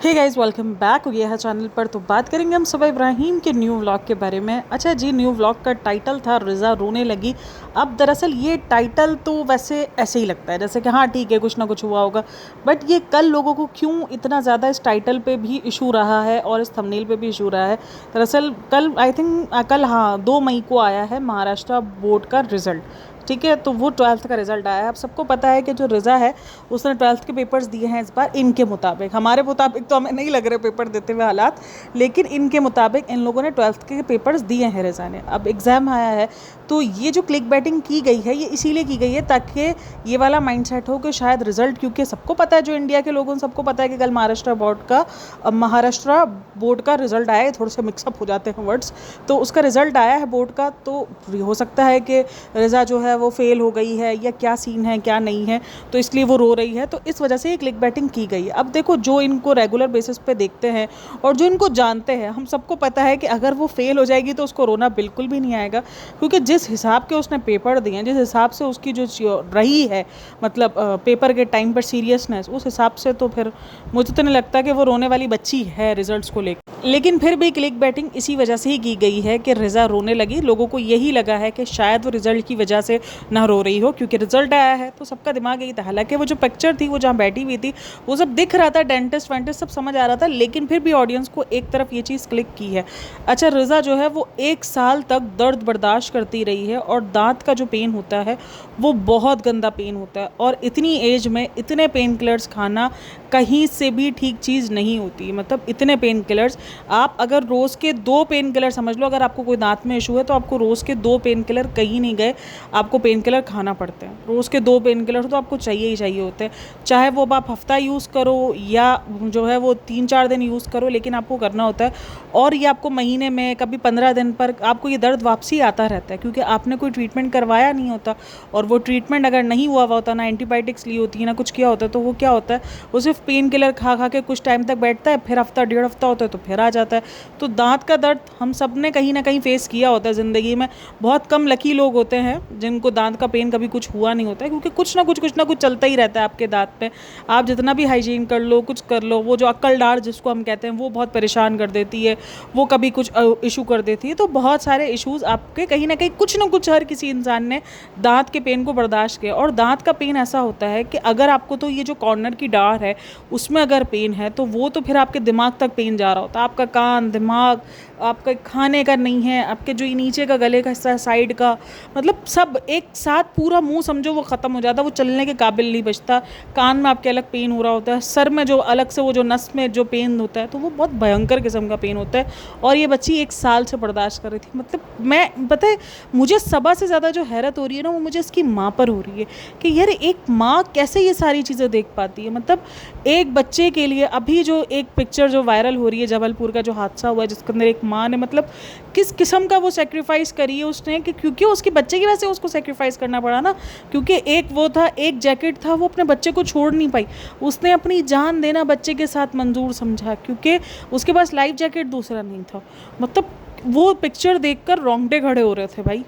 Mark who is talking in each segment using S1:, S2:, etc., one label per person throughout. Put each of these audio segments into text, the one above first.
S1: Hey guys, welcome back हो गया है चैनल पर। तो बात करेंगे हम सबा इब्राहिम के न्यू व्लॉग के बारे में। अच्छा जी, न्यू व्लॉग का टाइटल था रिज़ा रोने लगी। अब दरअसल ये टाइटल तो वैसे ऐसे ही लगता है जैसे कि हाँ ठीक है, कुछ ना कुछ हुआ होगा, बट ये कल लोगों को क्यों इतना ज़्यादा इस टाइटल पे भी इशू रहा है और इस थंबनेल पे भी इशू रहा है। दरअसल कल आई थिंक कल हाँ 2 मई को आया है महाराष्ट्र बोर्ड का रिज़ल्ट। ठीक है, तो वो 12th का रिज़ल्ट आया है। अब सबको पता है कि जो रिज़ा है उसने 12th के पेपर्स दिए हैं इस बार इनके मुताबिक। हमारे मुताबिक तो हमें नहीं लग रहे पेपर देते हुए हालात, लेकिन इनके मुताबिक इन लोगों ने 12th के पेपर्स दिए हैं रिज़ा ने। अब एग्ज़ाम आया है, तो ये जो क्लिक बैटिंग की गई है ये इसीलिए की गई है ताकि ये वाला माइंडसेट हो कि शायद रिज़ल्ट, क्योंकि सबको पता है, जो इंडिया के लोगों सबको पता है कि कल महाराष्ट्र बोर्ड का रिज़ल्ट आया है। थोड़े से मिक्सअप हो जाते हैं वर्ड्स। तो उसका रिज़ल्ट आया है बोर्ड का, तो हो सकता है कि रिज़ा जो है वो फेल हो गई है या क्या सीन है क्या नहीं है, तो इसलिए वो रो रही है। तो इस वजह से ये क्लिक बैटिंग की गई है। अब देखो, जो इनको रेगुलर बेसिस पे देखते हैं और जो इनको जानते हैं, हम सबको पता है कि अगर वो फेल हो जाएगी तो उसको रोना बिल्कुल भी नहीं आएगा, क्योंकि जिस हिसाब के उसने पेपर दिए हैं, जिस हिसाब से उसकी जो रही है मतलब पेपर के टाइम पर सीरियसनेस, उस हिसाब से तो फिर मुझे तो नहीं लगता कि वो रोने वाली बच्ची है रिजल्ट्स को लेकर। लेकिन फिर भी क्लिक बैटिंग इसी वजह से ही की गई है कि रिज़ा रोने लगी। लोगों को यही लगा है कि शायद वो रिज़ल्ट की वजह से ना रो रही हो, क्योंकि रिज़ल्ट आया है तो सबका दिमाग यही था। हालांकि वो जो पिक्चर थी, वो जहाँ बैठी हुई थी, वो सब दिख रहा था, डेंटिस्ट वेंटिस्ट सब समझ आ रहा था, लेकिन फिर भी ऑडियंस को एक तरफ ये चीज़ क्लिक की है। अच्छा, रिज़ा जो है वो 1 साल तक दर्द बर्दाश्त करती रही है, और दांत का जो पेन होता है वो बहुत गंदा पेन होता है, और इतनी एज में इतने पेन किलर्स खाना कहीं से भी ठीक चीज़ नहीं होती। मतलब इतने पेन किलर्स, आप अगर रोज़ के 2 पेन किलर समझ लो, अगर आपको कोई दांत में इशू है तो आपको रोज़ के 2 पेन किलर कहीं नहीं गए, आपको पेन किलर खाना पड़ते हैं। रोज़ के 2 पेन किलर तो आपको चाहिए ही चाहिए होते हैं, चाहे वो आप हफ्ता यूज़ करो या जो है वो 3-4 दिन यूज़ करो, लेकिन आपको करना होता है। और ये आपको महीने में कभी 15 दिन पर आपको ये दर्द वापसी आता रहता है, क्योंकि आपने कोई ट्रीटमेंट करवाया नहीं होता। और वो ट्रीटमेंट अगर नहीं हुआ होता, ना एंटीबायोटिक्स ली होती है, ना कुछ किया होता है, तो वो क्या होता है, वो सिर्फ पेन किलर खा खा के कुछ टाइम तक बैठता है, फिर हफ्ता 1.5 हफ्ता होता है तो फिर आ जाता है। तो दांत का दर्द हम सब ने कहीं ना कहीं फेस किया होता है ज़िंदगी में। बहुत कम लकी लोग होते हैं जिनको दांत का पेन कभी कुछ हुआ नहीं होता है, क्योंकि कुछ ना कुछ चलता ही रहता है आपके दांत पे। आप जितना भी हाइजीन कर लो, कुछ कर लो, वो जो अक्कल डाढ़ जिसको हम कहते हैं, वो बहुत परेशान कर देती है, वो कभी कुछ इशू कर देती है। तो बहुत सारे इशूज़ आपके कहीं ना कहीं कुछ ना कुछ हर किसी इंसान ने दांत के पेन को बर्दाश्त किया। और दांत का पेन ऐसा होता है कि अगर आपको तो ये जो कॉर्नर की डाढ़ है उसमें अगर पेन है, तो वो तो फिर आपके दिमाग तक पेन जा रहा होता है। आपका कान, दिमाग, आपका खाने का नहीं है, आपके जो नीचे का गले का हिस्सा, साइड का, मतलब सब एक साथ पूरा मुंह समझो वो ख़त्म हो जाता है, वो चलने के काबिल नहीं बचता। कान में आपके अलग पेन हो रहा होता है, सर में जो अलग से वो जो नस में जो पेन होता है, तो वो बहुत भयंकर किस्म का पेन होता है। और ये बच्ची 1 साल से बर्दाश्त कर रही थी। मतलब मैं, पता है, मुझे सबा से ज़्यादा जो हैरत हो रही है ना, वो मुझे इसकी माँ पर हो रही है कि यार एक माँ कैसे ये सारी चीज़ें देख पाती है। मतलब एक बच्चे के लिए अभी जो एक पिक्चर जो वायरल हो रही है जबलपुर का जो हादसा हुआ है, जिसके अंदर एक माँ ने मतलब किस किस्म का वो सेक्रीफाइस करी है उसने, कि क्योंकि उसके बच्चे की वजह से उसको सेक्रीफाइस करना पड़ा ना। क्योंकि एक वो था, एक जैकेट था, वो अपने बच्चे को छोड़ नहीं पाई, उसने अपनी जान देना बच्चे के साथ मंजूर समझा, क्योंकि उसके पास लाइफ जैकेट दूसरा नहीं था। मतलब वो पिक्चर देखकर रोंगटे खड़े हो रहे थे भाई।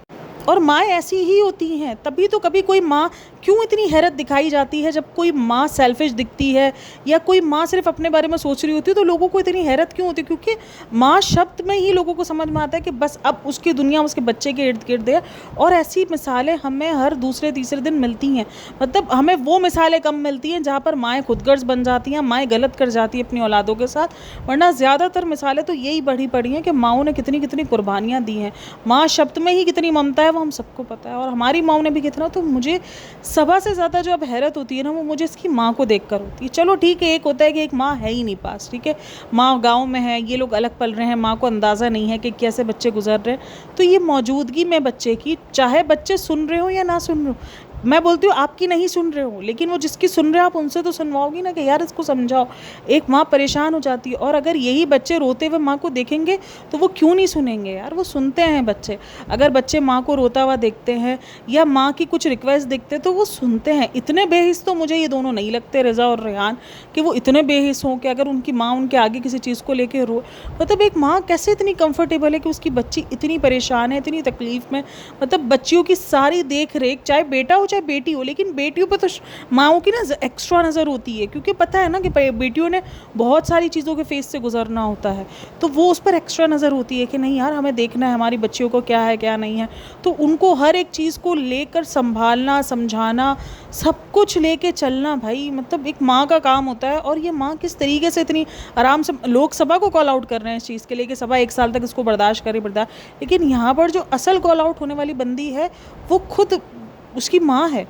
S1: और माँ ऐसी ही होती हैं, तभी तो कभी कोई माँ क्यों इतनी हैरत दिखाई जाती है जब कोई माँ सेल्फिश दिखती है, या कोई माँ सिर्फ अपने बारे में सोच रही होती है, तो लोगों को इतनी हैरत क्यों होती है? क्योंकि माँ शब्द में ही लोगों को समझ में आता है कि बस अब उसकी दुनिया उसके बच्चे के इर्द गिर्द है। और ऐसी मिसालें हमें हर दूसरे तीसरे दिन मिलती हैं। मतलब हमें वो मिसालें कम मिलती हैं जहाँ पर माएँ खुदगर्ज बन जाती हैं, माएँ गलत कर जाती हैं अपनी औलादों के साथ, वरना ज़्यादातर मिसालें तो यही बढ़ी पड़ी हैं कि माँओं ने कितनी कितनी कुर्बानियाँ दी हैं। माँ शब्द में ही कितनी ममता है वो हम सबको पता है, और हमारी माँ ने भी कितना। तो मुझे सबा से ज़्यादा जो अब हैरत होती है ना, वो मुझे इसकी माँ को देखकर होती है। चलो ठीक है, एक होता है कि एक माँ है ही नहीं पास, ठीक है, माँ गांव में है, ये लोग अलग पल रहे हैं, माँ को अंदाज़ा नहीं है कि कैसे बच्चे गुजर रहे हैं। तो ये मौजूदगी में बच्चे की, चाहे बच्चे सुन रहे हो या ना सुन रहे हो, मैं बोलती हूँ आपकी नहीं सुन रहे हो, लेकिन वो जिसकी सुन रहे हो आप उनसे तो सुनवाओगी ना कि यार इसको समझाओ। एक माँ परेशान हो जाती है, और अगर यही बच्चे रोते हुए माँ को देखेंगे तो वो क्यों नहीं सुनेंगे यार, वो सुनते हैं बच्चे। अगर बच्चे माँ को रोता हुआ देखते हैं या माँ की कुछ रिक्वेस्ट देखते हैं तो वो सुनते हैं। इतने बेहिस तो मुझे ये दोनों नहीं लगते, रिज़ा और रेहान, कि वो इतने बेहिस हों कि अगर उनकी माँ उनके आगे किसी चीज़ को लेकर रो। मतलब एक माँ कैसे इतनी कंफर्टेबल है कि उसकी बच्ची इतनी परेशान है, इतनी तकलीफ़ में, मतलब बच्चियों की सारी देख रेख, चाहे बेटा हो चाहे बेटी हो, लेकिन बेटियों पर तो माँओं की ना एक्स्ट्रा नज़र होती है, क्योंकि पता है ना कि बेटियों ने बहुत सारी चीज़ों के फेस से गुजरना होता है, तो वो उस पर एक्स्ट्रा नज़र होती है कि नहीं यार हमें देखना है हमारी बच्चियों को क्या है क्या नहीं है। तो उनको हर एक चीज़ को लेकर संभालना, समझाना, सब कुछ लेके चलना भाई मतलब एक माँ का काम होता है। और ये माँ किस तरीके से इतनी आराम से, लोग सभा को कॉल आउट कर रहे हैं इस चीज़ के लिए कि सभा 1 साल तक इसको बर्दाश्त करे बर्दाश्त, लेकिन यहाँ पर जो असल कॉल आउट होने वाली बंदी है वो खुद उसकी माँ है।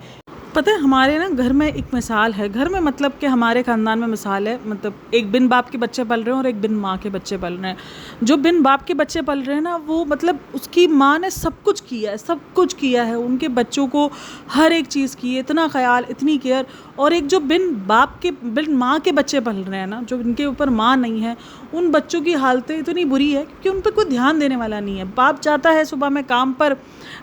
S1: पता है हमारे ना घर में एक मिसाल है, घर में मतलब कि हमारे ख़ानदान में मिसाल है, मतलब एक बिन बाप के बच्चे पल रहे हैं और एक बिन माँ के बच्चे पल रहे हैं। जो बिन बाप के बच्चे पल रहे हैं ना, वो मतलब उसकी माँ ने सब कुछ किया है, सब कुछ किया है उनके बच्चों को, हर एक चीज़ की है, इतना ख्याल, इतनी केयर। और एक जो बिन माँ के बच्चे पल रहे हैं ना, जो इनके ऊपर माँ नहीं है, उन बच्चों की हालतें इतनी बुरी है क्योंकि उन पर कोई ध्यान देने वाला नहीं है। बाप जाता है सुबह में काम पर,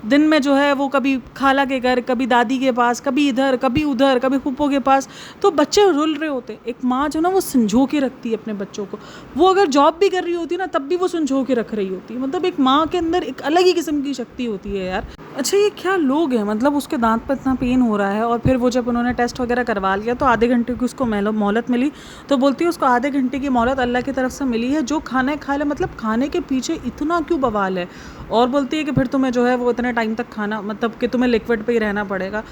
S1: दिन में जो है वो कभी खाला के घर, कभी दादी के पास, कभी इधर, कभी उधर, कभी फूफो के पास, तो बच्चे रुल रहे होते। एक माँ जो ना वो संजो के रखती है अपने बच्चों को, वो अगर जॉब भी कर रही होती है ना तब भी वो संजो के रख रही होती है। मतलब एक माँ के अंदर एक अलग ही किस्म की शक्ति होती है यार। अच्छा ये क्या लोग हैं, मतलब उसके दांत पर इतना पेन हो रहा है और फिर वो जब उन्होंने टेस्ट वगैरह करवा लिया तो आधे घंटे की उसको मोहलत मिली, तो बोलती है उसको आधे घंटे की मोहलत अल्लाह की तरफ से मिली है, जो खाना है खा ले। मतलब खाने के पीछे इतना क्यों बवाल है। और बोलती है कि फिर तुम्हें जो है वो इतने टाइम तक खाना, मतलब कि तुम्हें लिक्विड पे ही रहना पड़ेगा।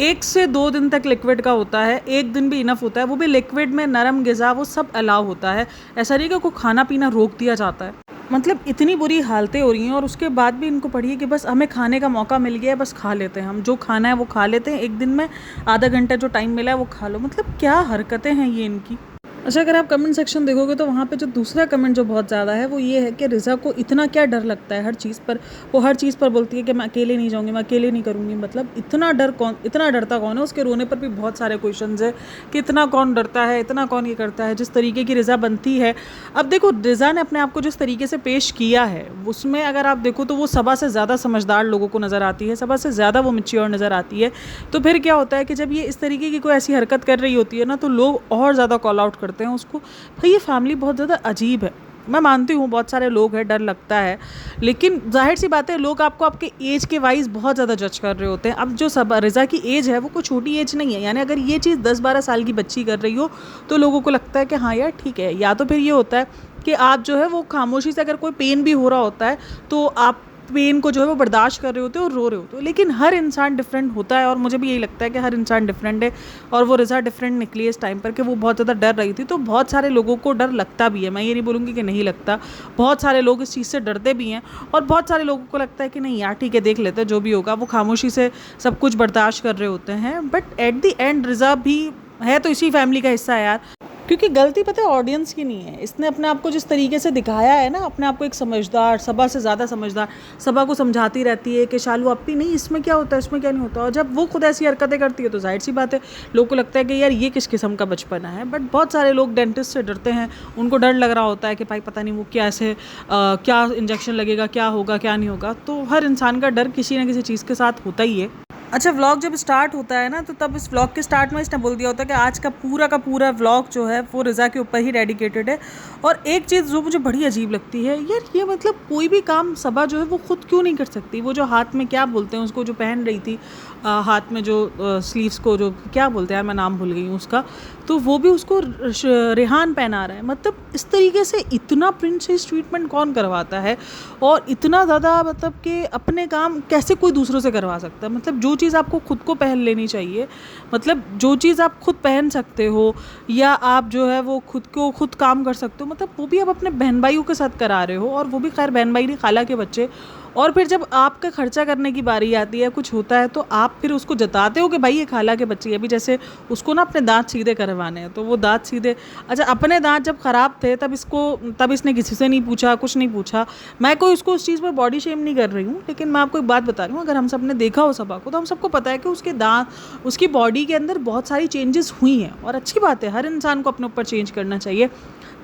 S1: 1 से 2 दिन तक लिक्विड का होता है, 1 दिन भी इनफ होता है, वो भी लिक्विड में नरम ग़िज़ा वो सब अलाउ होता है। ऐसा नहीं कि कोई खाना पीना रोक दिया जाता है। मतलब इतनी बुरी हालतें हो रही हैं और उसके बाद भी इनको पढ़िए कि बस हमें खाने का मौका मिल गया है, बस खा लेते हैं, हम जो खाना है वो खा लेते हैं, 1 दिन में आधा घंटा जो टाइम मिला है वो खा लो। मतलब क्या हरकतें हैं ये इनकी। अच्छा अगर आप कमेंट सेक्शन देखोगे तो वहाँ पे जो दूसरा कमेंट जो बहुत ज़्यादा है वो ये है कि रिज़ा को इतना क्या डर लगता है हर चीज़ पर। वो हर चीज़ पर बोलती है कि मैं अकेले नहीं जाऊँगी, मैं अकेले नहीं करूँगी। मतलब इतना डरता कौन है। उसके रोने पर भी बहुत सारे क्वेश्चंस है कि इतना कौन डरता है, इतना कौन ये करता है। जिस तरीके की रिज़ा बनती है, अब देखो रिज़ा ने अपने आप को जिस तरीके से पेश किया है उसमें अगर आप देखो तो वो सभा से ज़्यादा समझदार लोगों को नज़र आती है, सभा से ज़्यादा वो मैच्योर नज़र आती है। तो फिर क्या होता है कि जब ये इस तरीके की कोई ऐसी हरकत कर रही होती है ना तो लोग और ज़्यादा कॉल आउट करते हैं उसको। भाई ये फैमिली बहुत ज़्यादा अजीब है। मैं मानती हूँ बहुत सारे लोग हैं, डर लगता है, लेकिन जाहिर सी बात है लोग आपको आपके एज के वाइज बहुत ज़्यादा जज कर रहे होते हैं। अब जो सब रिज़ा की एज है वो कोई छोटी एज नहीं है, यानी अगर ये चीज़ 10-12 साल की बच्ची कर रही हो तो लोगों को लगता है कि हाँ यार ठीक है। या तो फिर ये होता है कि आप जो है वो खामोशी से, अगर कोई पेन भी हो रहा होता है तो आप पेन को जो है वो बर्दाश्त कर रहे होते हो और रो रहे होते हो। लेकिन हर इंसान डिफरेंट होता है और मुझे भी यही लगता है कि हर इंसान डिफरेंट है। और वो रिज़ा डिफरेंट निकली इस टाइम पर कि वो बहुत ज़्यादा डर रही थी। तो बहुत सारे लोगों को डर लगता भी है, मैं ये नहीं बोलूँगी कि नहीं लगता। बहुत सारे लोग इस चीज़ से डरते भी हैं और बहुत सारे लोगों को लगता है कि नहीं यार ठीक है देख लेते हैं जो भी होगा। वो खामोशी से सब कुछ बर्दाश्त कर रहे होते हैं। But at the end Riza भी है तो इसी फैमिली का हिस्सा है यार। क्योंकि गलती पता है ऑडियंस की नहीं है। इसने अपने आप को जिस तरीके से दिखाया है ना, अपने आप को एक समझदार, सभा से ज़्यादा समझदार, सभा को समझाती रहती है कि शालू अपी नहीं इसमें क्या होता है, इसमें क्या नहीं होता। और जब वो खुद ऐसी हरकतें करती है तो जाहिर सी बात है लोगों को लगता है कि यार ये किस किस्म का बचपना है। बट बहुत सारे लोग डेंटिस्ट से डरते हैं, उनको डर लग रहा होता है कि भाई पता नहीं वो कैसे क्या इंजेक्शन लगेगा, क्या होगा क्या नहीं होगा। तो हर इंसान का डर किसी न किसी चीज़ के साथ होता ही है। अच्छा व्लॉग जब स्टार्ट होता है ना तो तब इस व्लॉग के स्टार्ट में इसने बोल दिया होता है कि आज का पूरा व्लॉग जो है वो रिज़ा के ऊपर ही डेडिकेटेड है। और एक चीज़ जो मुझे बड़ी अजीब लगती है यार, ये मतलब कोई भी काम सभा जो है वो खुद क्यों नहीं कर सकती। वो जो हाथ में क्या बोलते हैं उसको, जो पहन रही थी हाथ में जो स्लीव्स को, जो क्या बोलते हैं यार मैं नाम भूल गई हूँ उसका, तो वो भी उसको रेहान पहना रहा है। मतलब इस तरीके से इतना प्रिंसेस ट्रीटमेंट कौन करवाता है और इतना ज़्यादा मतलब कि अपने काम कैसे कोई दूसरों से करवा सकता है। मतलब जो चीज़ आपको खुद को पहन लेनी चाहिए, मतलब जो चीज़ आप खुद पहन सकते हो या आप जो है वो खुद काम कर सकते हो, मतलब वो भी आप अपने बहन भाइयों के साथ करा रहे हो। और वो भी खैर बहन भाई नहीं, खाला के बच्चे। और फिर जब आपका खर्चा करने की बारी आती है, कुछ होता है, तो आप फिर उसको जताते हो कि भाई ये खाला के बच्चे है। अभी जैसे उसको ना अपने दांत सीधे करवाने हैं तो वो दांत सीधे, अच्छा अपने दांत जब ख़राब थे तब इसने किसी से नहीं पूछा, कुछ नहीं पूछा। मैं कोई उसको उस चीज़ पर बॉडी शेम नहीं कर रही हूँ, लेकिन मैं आपको एक बात बता रही हूँ, अगर हम सब ने देखा हो सभा को तो हम सबको पता है कि उसके दांत, उसकी बॉडी के अंदर बहुत सारी चेंजेस हुई हैं। और अच्छी बात है, हर इंसान को अपने ऊपर चेंज करना चाहिए।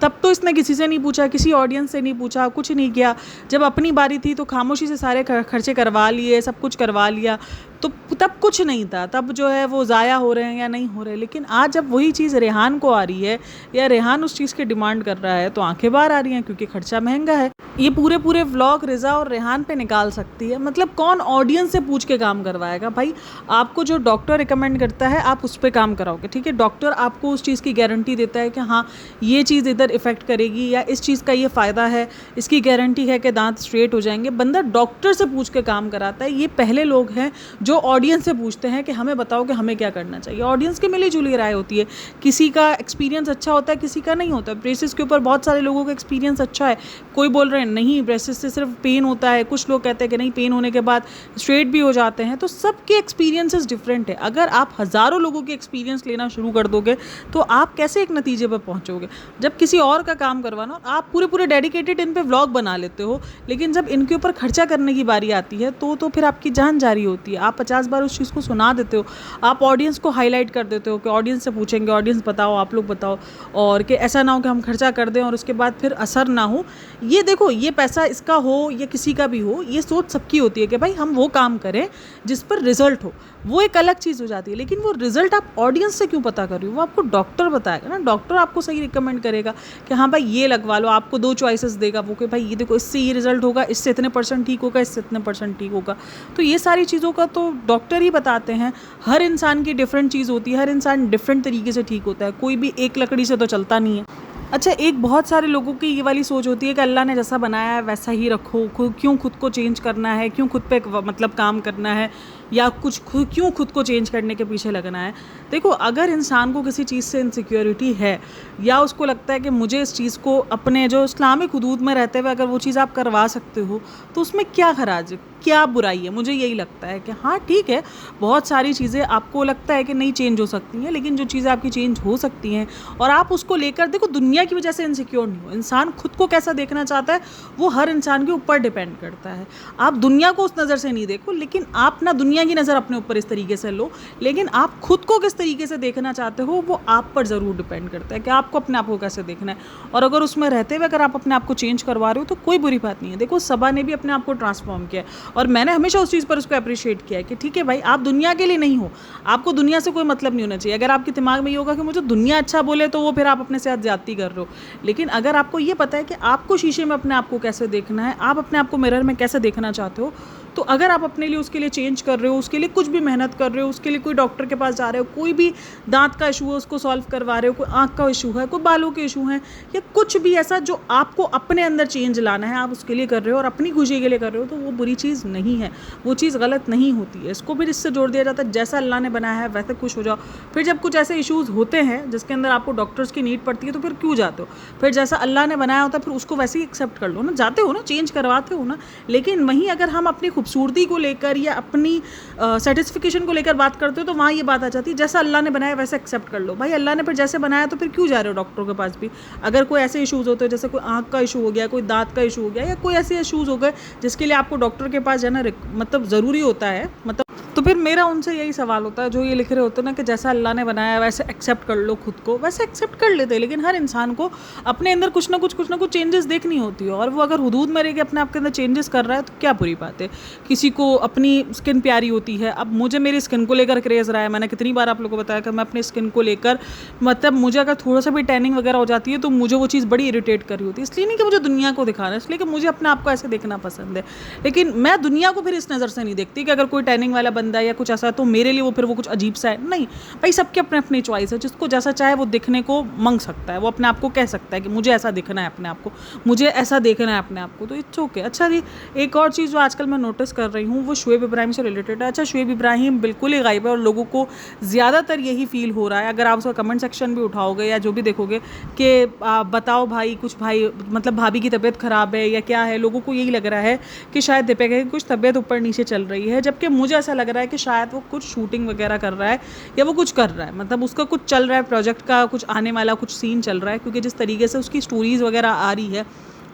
S1: तब तो इसने किसी से नहीं पूछा, किसी ऑडियंस से नहीं पूछा, कुछ नहीं किया। जब अपनी बारी थी तो खामोशी से सारे खर्चे करवा लिए, सब कुछ करवा लिया। तो तब कुछ नहीं था, तब जो है वो ज़ाया हो रहे हैं या नहीं हो रहे। लेकिन आज जब वही चीज़ रेहान को आ रही है या रेहान उस चीज़ की डिमांड कर रहा है तो आंखें बाहर आ रही हैं, क्योंकि खर्चा महंगा है। ये पूरे पूरे व्लॉग रिजा और रेहान पे निकाल सकती है। मतलब कौन ऑडियंस से पूछ के काम करवाएगा भाई? आपको जो डॉक्टर रिकमेंड करता है आप उस पर काम कराओगे, ठीक है। डॉक्टर आपको उस चीज़ की गारंटी देता है कि हाँ ये चीज़ इधर इफेक्ट करेगी या इस चीज़ का ये फ़ायदा है, इसकी गारंटी है कि दांत स्ट्रेट हो जाएंगे। बंदा डॉक्टर से पूछ के काम कराता है। ये पहले लोग हैं जो ऑडियंस से पूछते हैं कि हमें बताओ कि हमें क्या करना चाहिए। ऑडियंस की मिली जुली राय होती है, किसी का एक्सपीरियंस अच्छा होता है, किसी का नहीं होता। ब्रेसेस के ऊपर बहुत सारे लोगों का एक्सपीरियंस अच्छा है, कोई बोल रहे हैं नहीं ब्रेसेस से सिर्फ पेन होता है, कुछ लोग कहते हैं कि नहीं पेन होने के बाद स्ट्रेट भी हो जाते हैं। तो सबके एक्सपीरियंसेस डिफरेंट है। अगर आप हज़ारों लोगों के एक्सपीरियंस लेना शुरू कर दोगे तो आप कैसे एक नतीजे पर पहुंचोगे? जब किसी और का काम करवाना, आप पूरे पूरे डेडिकेटेड इन पे व्लॉग बना लेते हो, लेकिन जब इनके ऊपर खर्चा करने की बारी आती है तो फिर आपकी जान जारी होती है। आप 50 बार उस चीज़ को सुना देते हो, आप ऑडियंस को हाईलाइट कर देते हो कि ऑडियंस से पूछेंगे, ऑडियंस बताओ, आप लोग बताओ, और कि ऐसा ना हो कि हम खर्चा कर दें और उसके बाद फिर असर ना हो। ये देखो, ये पैसा इसका हो या किसी का भी हो, ये सोच सबकी होती है कि भाई हम वो काम करें जिस पर रिजल्ट हो। वो एक अलग चीज़ हो जाती है। लेकिन वो रिजल्ट आप ऑडियंस से क्यों पता कर रही हो? वो आपको डॉक्टर बताएगा ना। डॉक्टर आपको सही रिकमेंड करेगा कि हाँ भाई ये लगवा लो। आपको 2 चॉइसेस देगा वो कि भाई ये देखो, इससे ये रिजल्ट होगा, इससे इतने % ठीक होगा, इससे इतने % ठीक होगा। तो ये सारी चीज़ों का तो डॉक्टर ही बताते हैं। हर इंसान की डिफरेंट चीज़ होती है, हर इंसान डिफरेंट तरीके से ठीक होता है। कोई भी एक लकड़ी से तो चलता नहीं है। अच्छा, एक बहुत सारे लोगों की ये वाली सोच होती है कि अल्लाह ने जैसा बनाया है वैसा ही रखो, क्यों खुद को चेंज करना है, क्यों खुद पे मतलब काम करना है, या कुछ क्यों खुद को चेंज करने के पीछे लगना है। देखो, अगर इंसान को किसी चीज़ से इनसिक्योरिटी है या उसको लगता है कि मुझे इस चीज़ को अपने जो इस्लामिक हुदूद में रहते हुए अगर वो चीज़ आप करवा सकते हो तो उसमें क्या हराज है, क्या बुराई है? मुझे यही लगता है कि हाँ ठीक है, बहुत सारी चीज़ें आपको लगता है कि नहीं चेंज हो सकती हैं, लेकिन जो चीज़ें आपकी चेंज हो सकती हैं और आप उसको लेकर, देखो दुनिया की वजह से इनसिक्योर नहीं हो। इंसान खुद को कैसा देखना चाहता है वो हर इंसान के ऊपर डिपेंड करता है। आप दुनिया को उस नज़र से नहीं देखो, लेकिन आप ना दुनिया की नज़र अपने ऊपर इस तरीके से लो, लेकिन आप खुद को किस तरीके से देखना चाहते हो वो आप पर ज़रूर डिपेंड करता है कि आपको अपने आप को कैसे देखना है। और अगर उसमें रहते हुए अगर आप अपने आप को चेंज करवा रहे हो तो कोई बुरी बात नहीं है। देखो, सबा ने भी अपने आप को ट्रांसफॉर्म किया और मैंने हमेशा उस चीज़ पर उसको अप्रिशिएट किया है कि ठीक है भाई, आप दुनिया के लिए नहीं हो, आपको दुनिया से कोई मतलब नहीं होना चाहिए। अगर आपके दिमाग में ये होगा कि मुझे दुनिया अच्छा बोले तो वो फिर आप अपने साथ ज्यादती कर रहे हो। लेकिन अगर आपको ये पता है कि आपको शीशे में अपने आप को कैसे देखना है, आप अपने आप को मिरर में कैसे देखना चाहते हो, तो अगर आप अपने लिए उसके लिए चेंज कर रहे हो, उसके लिए कुछ भी मेहनत कर रहे हो, उसके लिए कोई डॉक्टर के पास जा रहे हो, कोई भी दांत का इशू है उसको सॉल्व करवा रहे हो, कोई आँख का इशू है, कोई बालों के इशू हैं, या कुछ भी ऐसा जो आपको अपने अंदर चेंज लाना है, आप उसके लिए कर रहे हो और अपनी खुशी के लिए कर रहे हो, तो वो बुरी चीज़ नहीं है, वो चीज़ गलत नहीं होती है। इसको फिर इससे जोड़ दिया जाता है जैसा अल्लाह ने बनाया है वैसे खुश हो जाओ। फिर जब कुछ ऐसे इशूज़ होते हैं जिसके अंदर आपको डॉक्टर्स की नीड पड़ती है तो फिर क्यों जाते हो? फिर जैसा अल्लाह ने बनाया होता है फिर उसको वैसे ही एक्सेप्ट कर लो ना। जाते हो ना, चेंज करवाते हो ना। लेकिन वहीं अगर हम अपनी खूबसूरती को लेकर या अपनी सेटिस्फिकेशन को लेकर बात करते हो तो वहाँ ये बात आ जाती है जैसा अल्लाह ने बनाया वैसे एक्सेप्ट कर लो। भाई अल्लाह ने फिर जैसे बनाया तो फिर क्यों जा रहे हो डॉक्टरों के पास भी? अगर कोई ऐसे इशूज़ होते हैं जैसे कोई आँख का इशू हो गया, कोई दांत का इशू हो गया, या कोई ऐसे इशूज़ हो गए जिसके लिए आपको डॉक्टर के पास जाना मतलब ज़रूरी होता है, मतलब तो फिर मेरा उनसे यही सवाल होता है जो ये लिख रहे होते हैं ना कि जैसा अल्लाह ने बनाया वैसे एक्सेप्ट कर लो खुद को, वैसे एक्सेप्ट कर लेते हैं। लेकिन हर इंसान को अपने अंदर कुछ ना कुछ चेंजेस देखनी होती है और वो अगर हुदूद में रह के अपने आप के अंदर चेंजेस कर रहा है तो क्या बुरी बात है। किसी को अपनी स्किन प्यारी होती है, अब मुझे मेरी स्किन को लेकर क्रेज़ रहा है, मैंने कितनी बार आप लोगों को बताया कि मैं अपनी स्किन को लेकर मतलब मुझे अगर थोड़ा सा भी टैनिंग वगैरह हो जाती है तो मुझे वो चीज़ बड़ी इरिटेट कर रही होती है। इसलिए नहीं कि मुझे दुनिया को दिखाना है, इसलिए कि मुझे अपने आप को ऐसे देखना पसंद है। लेकिन मैं दुनिया को फिर इस नज़र से नहीं देखती कि अगर कोई टैनिंग वाला बंदा है या कुछ ऐसा तो मेरे लिए वो फिर वो कुछ अजीब सा है। नहीं भाई, सबके अपने अपनी चॉइस है। जिसको जैसा चाहे वो दिखने को मांग सकता है, वो अपने आप को कह सकता है कि मुझे ऐसा दिखना है, अपने आप को मुझे ऐसा देखना है अपने आप को, तो इट्स ओके। अच्छा जी, एक और चीज़ जो आजकल मैं नोटिस कर रही हूँ वो शुएब इब्राहिम से रिलेटेड है। अच्छा, शुएब इब्राहिम बिल्कुल ही गायब है और लोगों को ज़्यादातर यही फील हो रहा है, अगर आप उसका कमेंट सेक्शन भी उठाओगे या जो भी देखोगे कि बताओ भाई, कुछ भाई मतलब भाभी की तबीयत ख़राब है या क्या है, लोगों को यही लग रहा है कि शायद दीपिका की कुछ तबीयत ऊपर नीचे चल रही है, जबकि मुझे ऐसा लग रहा है कि शायद वो कुछ शूटिंग वगैरह कर रहा है या वो कुछ कर रहा है, मतलब उसका कुछ चल रहा है, प्रोजेक्ट का कुछ आने वाला कुछ सीन चल रहा है, क्योंकि जिस तरीके से उसकी स्टोरीज़ वगैरह आ रही है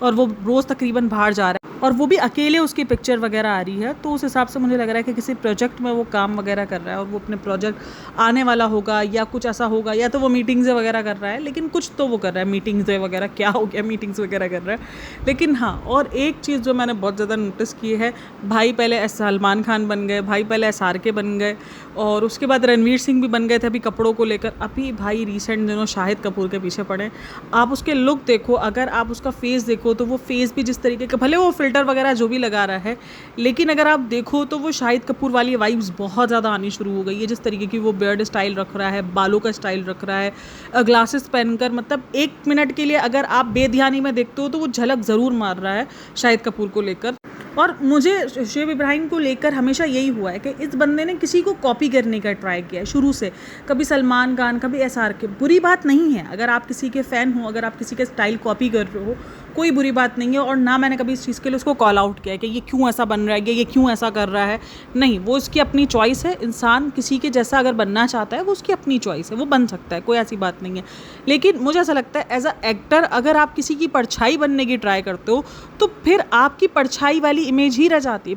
S1: और वो रोज़ तकरीबन बाहर जा रहा है और वो भी अकेले उसकी पिक्चर वगैरह आ रही है, तो उस हिसाब से मुझे लग रहा है कि किसी प्रोजेक्ट में वो काम वगैरह कर रहा है और वो अपने प्रोजेक्ट आने वाला होगा या कुछ ऐसा होगा, या तो वो मीटिंग्स वगैरह कर रहा है, लेकिन कुछ तो वो कर रहा है, मीटिंग्स वगैरह क्या हो गया, मीटिंग्स वगैरह कर रहा है। लेकिन हाँ, और एक चीज़ जो मैंने बहुत ज़्यादा नोटिस की है, भाई पहले सलमान खान बन गए, भाई पहले SRK बन गए, और उसके बाद रणवीर सिंह भी बन गए थे अभी कपड़ों को लेकर। अभी भाई रिसेंट दिनों शाहिद कपूर के पीछे पड़े। आप उसके लुक देखो, अगर आप उसका फेस देखो तो वो फेस भी जिस तरीके का, भले वो फिल्टर वगैरह जो भी लगा रहा है, लेकिन अगर आप देखो तो वो शाहिद कपूर वाली वाइब्स बहुत ज़्यादा आनी शुरू हो गई है। जिस तरीके की वो बियर्ड स्टाइल रख रहा है, बालों का स्टाइल रख रहा है, ग्लासेस पहनकर, मतलब 1 मिनट के लिए अगर आप बेध्यानी में देखते हो तो वो झलक ज़रूर मार रहा है शाहिद कपूर को लेकर। और मुझे शुएब इब्राहिम को लेकर हमेशा यही हुआ है कि इस बंदे ने किसी को कॉपी करने का ट्राई किया है शुरू से। कभी सलमान खान, कभी SRK। बुरी बात नहीं है अगर आप किसी के फ़ैन हो, अगर आप किसी के स्टाइल कॉपी कर रहे हो, कोई बुरी बात नहीं है। और ना मैंने कभी इस चीज़ के लिए उसको कॉल आउट किया है कि ये क्यों ऐसा बन रहा है, ये क्यों ऐसा कर रहा है। नहीं, वो उसकी अपनी चॉइस है। इंसान किसी के जैसा अगर बनना चाहता है वो उसकी अपनी चॉइस है, वो बन सकता है, कोई ऐसी बात नहीं है। लेकिन मुझे ऐसा लगता है एज अ एक्टर अगर आप किसी की परछाई बनने की ट्राई करते हो तो फिर आपकी परछाई वाली इमेज ही रह जाती है।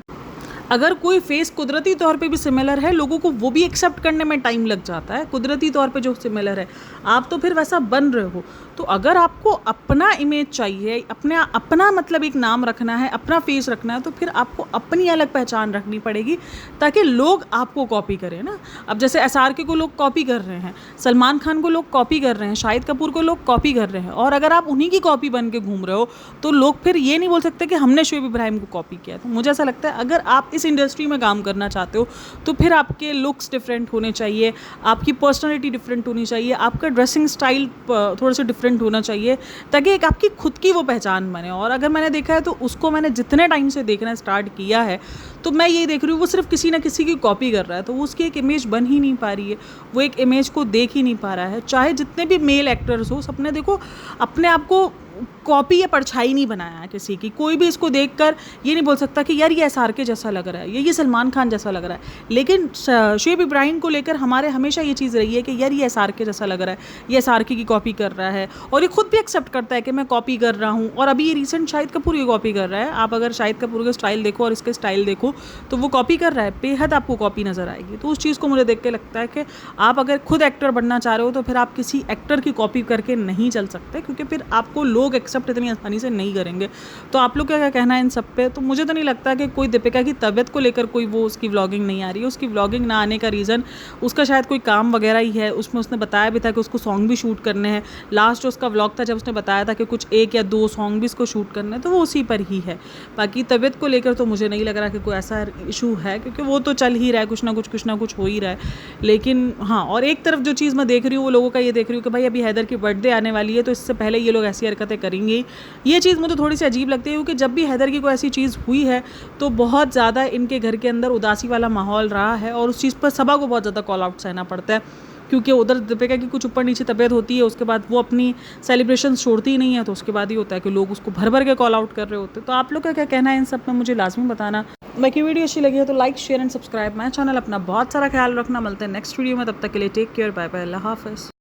S1: अगर कोई फेस कुदरती तौर पे भी सिमिलर है, लोगों को वो भी एक्सेप्ट करने में टाइम लग जाता है, कुदरती तौर पे जो सिमिलर है, आप तो फिर वैसा बन रहे हो। तो अगर आपको अपना इमेज चाहिए, अपना मतलब एक नाम रखना है, अपना फेस रखना है, तो फिर आपको अपनी अलग पहचान रखनी पड़ेगी ताकि लोग आपको कॉपी करें ना। अब जैसे SRK को लोग कॉपी कर रहे हैं, सलमान खान को लोग कॉपी कर रहे हैं, शाहिद कपूर को लोग कॉपी कर रहे हैं, और अगर आप उन्हीं की कॉपी बन के घूम रहे हो तो लोग फिर ये नहीं बोल सकते कि हमने शुएब इब्राहिम को कॉपी किया। तो मुझे ऐसा लगता है अगर आप इस इंडस्ट्री में काम करना चाहते हो तो फिर आपके लुक्स डिफरेंट होने चाहिए, आपकी पर्सनालिटी डिफरेंट होनी चाहिए, आपका ड्रेसिंग स्टाइल थोड़ा सा डिफरेंट होना चाहिए, ताकि एक आपकी खुद की वो पहचान बने। और अगर मैंने देखा है तो उसको मैंने जितने टाइम से देखना स्टार्ट किया है तो मैं ये देख रही हूँ वो सिर्फ किसी ना किसी की कॉपी कर रहा है, तो वो उसकी एक इमेज बन ही नहीं पा रही है, वो एक इमेज को देख ही नहीं पा रहा है। चाहे जितने भी मेल एक्टर्स हो, सबने देखो अपने आप को कॉपी या परछाई नहीं बनाया है किसी की। कोई भी इसको देखकर ये नहीं बोल सकता कि यार ये SRK जैसा लग रहा है, ये सलमान खान जैसा लग रहा है। लेकिन शुएब इब्राहिम को लेकर हमारे हमेशा ये चीज़ रही है कि यार ये SRK जैसा लग रहा है, ये SRK की कॉपी कर रहा है, और ये खुद भी एक्सेप्ट करता है कि मैं कॉपी कर रहा हूँ। और अभी ये रिसेंट शाहिद कपूर की कॉपी कर रहा है। आप अगर शाहिद कपूर का स्टाइल देखो और इसके स्टाइल देखो तो वो कॉपी कर रहा है, बेहद आपको कॉपी नज़र आएगी। तो उस चीज़ को मुझे देख के लगता है कि आप अगर खुद एक्टर बनना चाह रहे हो तो फिर आप किसी एक्टर की कॉपी करके नहीं चल सकते, क्योंकि फिर आपको लोग एक्सेप्ट इतनी आसानी से नहीं करेंगे। तो आप लोग क्या कहना है इन सब पे? तो मुझे तो नहीं लगता कि कोई दीपिका की तबीयत को लेकर कोई वो उसकी व्लॉगिंग नहीं आ रही है। उसकी व्लॉगिंग ना आने का रीज़न उसका शायद कोई काम वगैरह ही है। उसमें उसने बताया भी था कि उसको सॉन्ग भी शूट करने हैं। लास्ट जो उसका व्लॉग था जब उसने बताया था कि कुछ 1 या 2 सॉन्ग भी इसको शूट करने हैं, तो वो उसी पर ही है। बाकी तबीयत को लेकर तो मुझे नहीं लग रहा कि कोई ऐसा इशू है, क्योंकि वो तो चल ही रहा है, कुछ ना कुछ हो ही रहा है। लेकिन हाँ, और एक तरफ जो चीज़ मैं देख रही हूँ वो लोगों का ये देख रही हूँ कि भाई अभी हैदर की बर्थडे आने वाली है, तो इससे पहले ये लोग ऐसी हरकतें करेंगे। ये चीज़ मुझे थोड़ी सी अजीब लगती है, क्योंकि जब भी हैदर की कोई ऐसी चीज़ हुई है तो बहुत ज़्यादा इनके घर के अंदर उदासी वाला माहौल रहा है, और उस चीज़ पर सबा को बहुत ज़्यादा कॉल आउट सहना पड़ता है। क्योंकि उधर दीपिका की कुछ ऊपर नीचे तबीयत होती है, उसके बाद वो अपनी सेलिब्रेशन छोड़ती ही नहीं है, तो उसके बाद ही होता है कि लोग उसको भर भर के कॉल आउट कर रहे होते हैं। तो आप लोग का क्या कहना है इन सब में, मुझे लाजमी बताना। बाकी वीडियो अच्छी लगी है तो like, share and subscribe my channel. अपना बहुत सारा ख्याल रखना। मिलते हैं नेक्स्ट वीडियो में, तब तक के लिए टेक केयर, बाय बाय, अल्लाह हाफ़िज़।